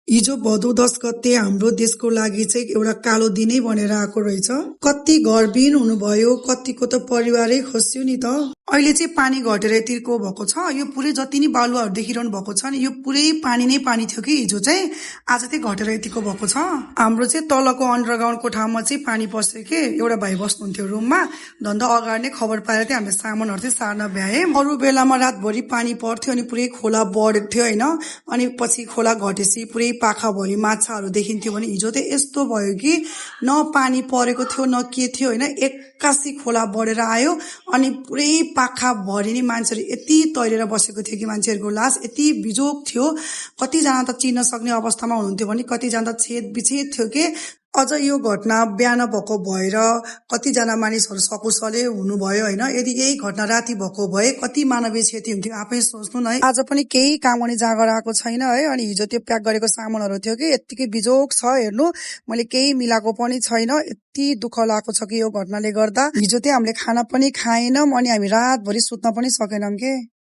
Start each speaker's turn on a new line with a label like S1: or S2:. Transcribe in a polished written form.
S1: हिजो भदौ 10 गते हाम्रो देशको लागि चाहिँ एउटा कालो दिनै बनेर आएको रहेछ। कति घरविहीन हुनुभयो, कतिको त परिवारै खस्यो नि त। अहिले चाहिँ पानी घटेर यतिको भएको छ। यो पुरै जति नै बालुवाहरू देखिरहनु भएको छ नि, यो पुरै पानी नै पानी थियो कि हिजो चाहिँ, आज चाहिँ घटेर यतिको भएको छ। हाम्रो चाहिँ तलको अन्डरग्राउन्डको ठाउँमा चाहिँ पानी पस्यो कि, एउटा भाइ बस्नुहुन्थ्यो रुममा। भन्दा अगाडि नै खबर पाएर चाहिँ हामीले सामानहरू चाहिँ सार्न भ्यायौँ। अरू बेलामा रातभरि पानी पर्थ्यो अनि पुरै खोला बढेको थियो होइन। अनि पछि खोला घटेपछि पुरै पाखाभरि माछाहरू देखिन्थ्यो भने हिजो चाहिँ यस्तो भयो कि न पानी परेको थियो न के थियो होइन, एक्कासी खोला बढेर आयो अनि पुरै पाखाभरि नै मान्छेहरू यति तैरेर बसेको थियो कि मान्छेहरूको लास यति बिजोग थियो। कतिजना त चिन्न सक्ने अवस्थामा हुनुहुन्थ्यो भने कतिजना त छेद विच्छेद थियो कि। अझ यो घटना बिहान भएको भएर कतिजना मानिसहरू सकुशलै हुनुभयो होइन। यदि यही घटना राति भएको भए कति मानवीय क्षति हुन्थ्यो आफै सोच्नु न है। आज पनि केही काम गर्ने जाँगर आएको छैन है। अनि हिजो त्यो प्याक गरेको सामानहरू थियो कि यत्तिकै बिजोग छ हेर्नु, मैले केही मिलाएको पनि छैन। यति दुःख लागेको छ कि यो घटनाले गर्दा। हिजो चाहिँ हामीले खाना पनि खाएनौँ अनि हामी रातभरि सुत्न पनि सकेनौँ के।